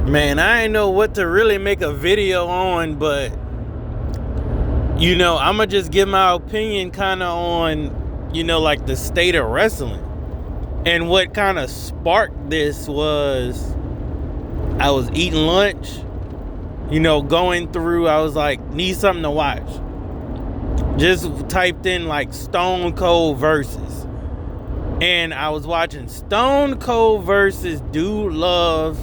Man, I ain't know what to really make a video on, but I'ma just give my opinion kind of on, like the state of wrestling. And what kind of sparked this was I was eating lunch, going through, I was like, need something to watch. Just typed in like Stone Cold versus. And I was watching Stone Cold versus Dude Love.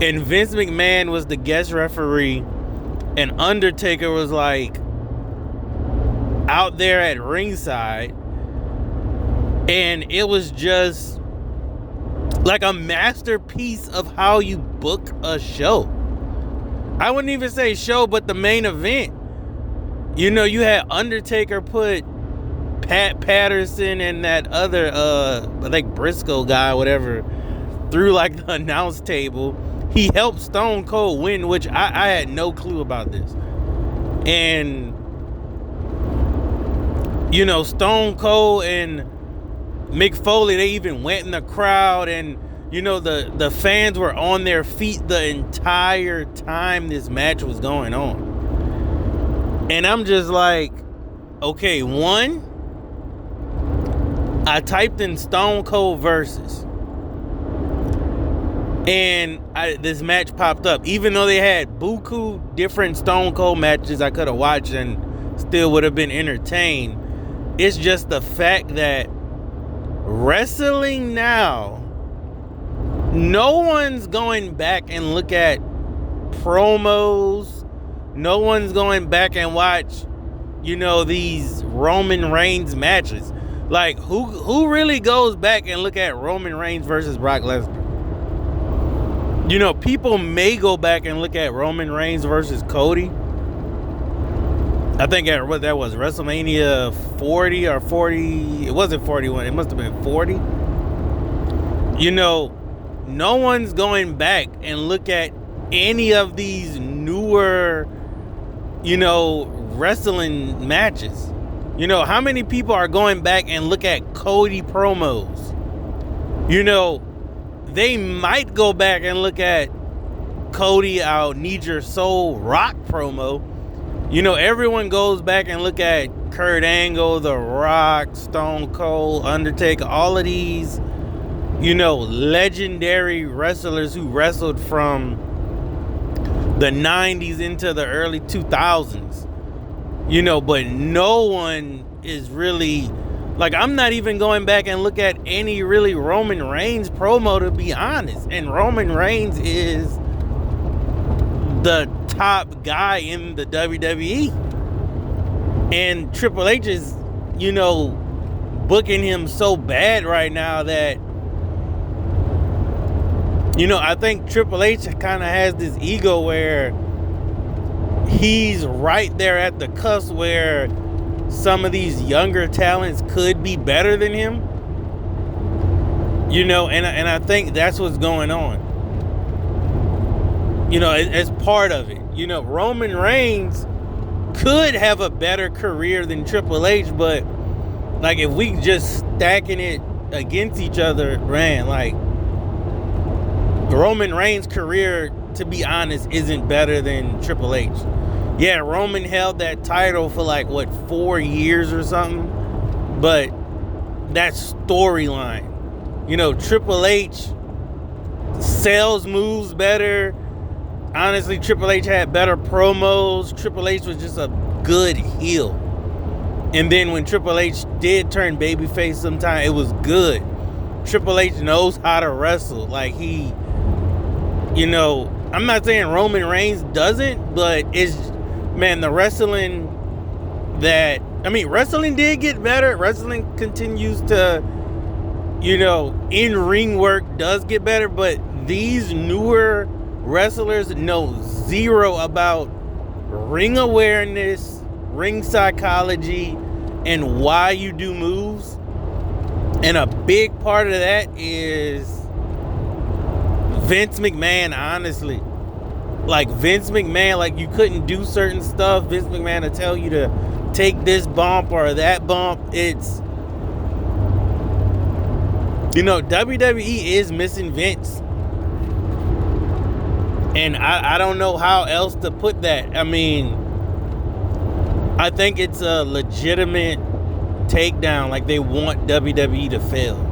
And Vince McMahon was the guest referee. And Undertaker was like out there at ringside. And it was just like a masterpiece of how you book a show. I wouldn't even say show, but the main event. You had Undertaker put Pat Patterson and that other, I think Briscoe guy, whatever, through like the announce table. He helped Stone Cold win, which I had no clue about this. And, Stone Cold and Mick Foley, they even went in the crowd, and, the fans were on their feet the entire time this match was going on. And I'm just like, okay, one, I typed in Stone Cold versus. And this match popped up. Even though they had buku different Stone Cold matches I could have watched and still would have been entertained. It's just the fact that wrestling now, no one's going back and look at promos. No one's going back and watch, these Roman Reigns matches. Like, who really goes back and look at Roman Reigns versus Brock Lesnar? People may go back and look at Roman Reigns versus Cody. I think at what that was, WrestleMania 40 or 40. It wasn't 41. It must have been 40. No one's going back and look at any of these newer, wrestling matches. How many people are going back and look at Cody promos? They might go back and look at Cody, I'll Need Your Soul Rock promo. Everyone goes back and look at Kurt Angle, The Rock, Stone Cold, Undertaker, all of these, legendary wrestlers who wrestled from the 90s into the early 2000s. But no one is really, like, I'm not even going back and look at any really Roman Reigns promo, to be honest. And Roman Reigns is the top guy in the WWE. And Triple H is, booking him so bad right now that, I think Triple H kind of has this ego where he's right there at the cusp where some of these younger talents could be better than him. And I think that's what's going on. As part of it. Roman Reigns could have a better career than Triple H, but like if we just stacking it against each other, man, like Roman Reigns' career, to be honest, isn't better than Triple H. Yeah, Roman held that title for 4 years or something, but that storyline, Triple H sells moves better. Honestly, Triple H had better promos. Triple H was just a good heel. And then when Triple H did turn babyface sometime, it was good. Triple H knows how to wrestle. Like, he, I'm not saying Roman Reigns doesn't, but it's, man, the wrestling wrestling did get better. Wrestling continues to, in-ring work does get better, but these newer wrestlers know zero about ring awareness, ring psychology, and why you do moves. And a big part of that is Vince McMahon, honestly. Like, Vince McMahon, like, you couldn't do certain stuff. Vince McMahon will tell you to take this bump or that bump. It's, WWE is missing Vince. And I don't know how else to put that. I mean, I think it's a legitimate takedown. Like, they want WWE to fail.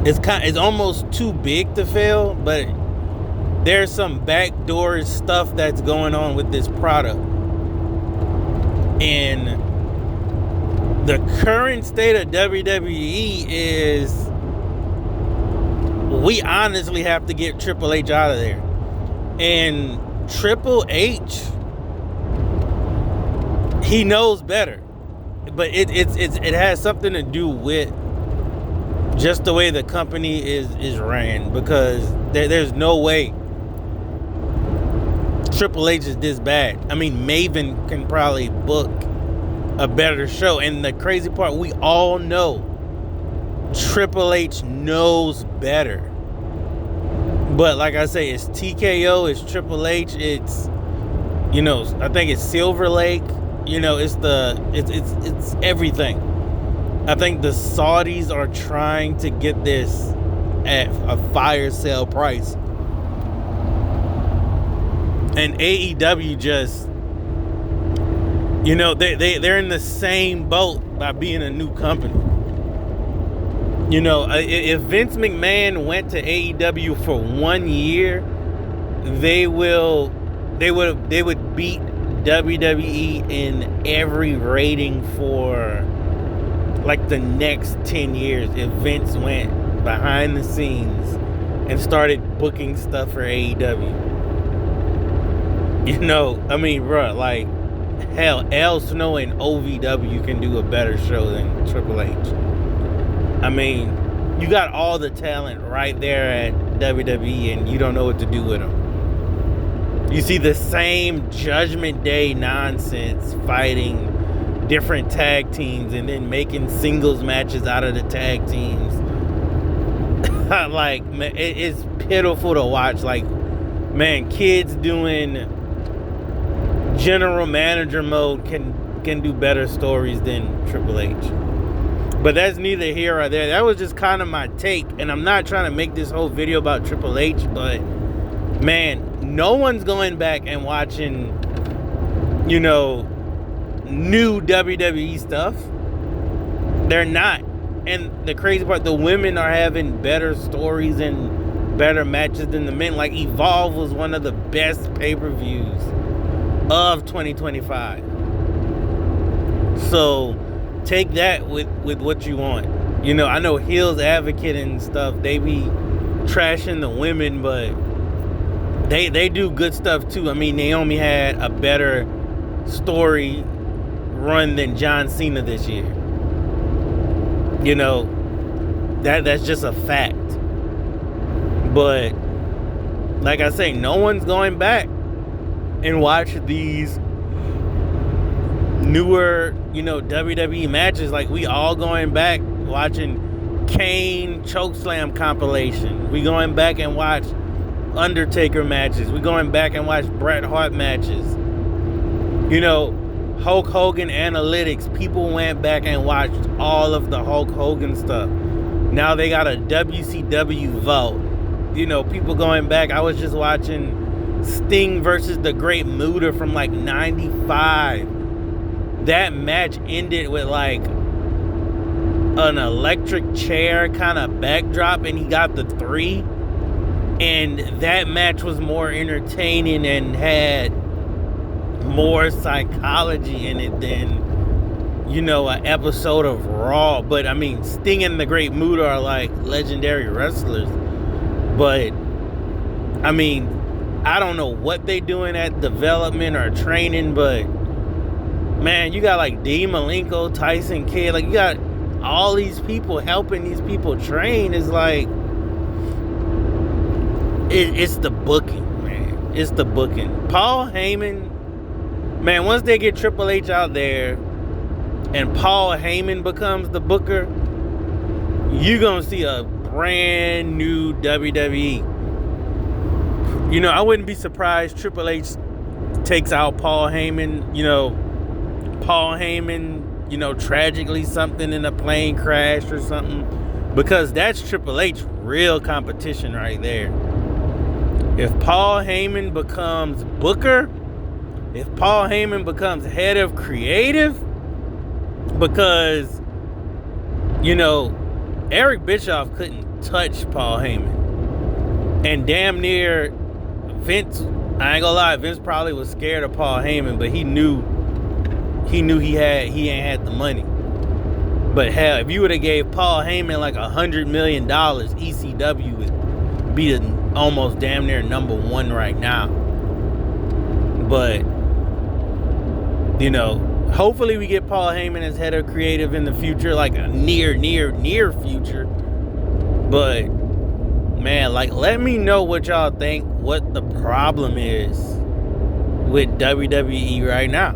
It's almost too big to fail, but there's some backdoor stuff that's going on with this product. And the current state of WWE is, we honestly have to get Triple H out of there. And Triple H, he knows better. But it has something to do with just the way the company is ran, because there's no way Triple H is this bad. I mean, Maven can probably book a better show. And the crazy part, we all know Triple H knows better. But like I say, it's TKO, it's Triple H, it's, you know, I think it's Silver Lake, you know, it's everything. I think the Saudis are trying to get this at a fire sale price. And AEW just, you know, they're in the same boat by being a new company. You know, if Vince McMahon went to AEW for 1 year, they would beat WWE in every rating for like the next 10 years if Vince went behind the scenes and started booking stuff for AEW. You know, I mean, bruh, like, hell, El Snow and OVW can do a better show than Triple H. I mean, you got all the talent right there at WWE and you don't know what to do with them. You see the same Judgment Day nonsense fighting different tag teams and then making singles matches out of the tag teams. Like, man, it's pitiful to watch. Like, man, kids doing general manager mode can do better stories than Triple H. But that's neither here or there. That was just kind of my take. And I'm not trying to make this whole video about Triple H, but man, no one's going back and watching, you know, new WWE stuff. They're not. And the crazy part, the women are having better stories and better matches than the men. Like, Evolve was one of the best pay-per-views of 2025. So take that with what you want. You know, I know Heels Advocate and stuff, they be trashing the women, but they do good stuff too. I mean, Naomi had a better story run than John Cena this year. You know, that's just a fact. But like I say, no one's going back and watch these newer, you know, WWE matches. Like, we all going back watching Kane chokeslam compilation. We going back and watch Undertaker matches. We going back and watch Bret Hart matches. You know, Hulk Hogan analytics. People went back and watched all of the Hulk Hogan stuff. Now they got a WCW vote. You know, people going back. I was just watching Sting versus the Great Muta from like 95. That match ended with like an electric chair kind of backdrop and he got the 3. And that match was more entertaining and had more psychology in it than, you know, an episode of Raw. But I mean, Sting and the Great Muta are like legendary wrestlers. But I mean, I don't know what they doing at development or training, but man, you got like Dean Malenko, Tyson Kidd, like you got all these people helping these people train. Is like, it's the booking, man. It's the booking. Paul Heyman, man, once they get Triple H out there and Paul Heyman becomes the booker, you're gonna see a brand new WWE. You know, I wouldn't be surprised Triple H takes out Paul Heyman. You know, Paul Heyman, you know, tragically something in a plane crash or something, because that's Triple H real competition right there. If Paul Heyman becomes Booker, if Paul Heyman becomes head of creative, because, Eric Bischoff couldn't touch Paul Heyman. And damn near Vince, I ain't gonna lie, Vince probably was scared of Paul Heyman, but he knew he ain't had the money. But hell, if you would have gave Paul Heyman like $100 million, ECW would be almost damn near #1 right now. But, hopefully we get Paul Heyman as head of creative in the future, like a near future. But, man, let me know what y'all think, what the problem is with WWE right now.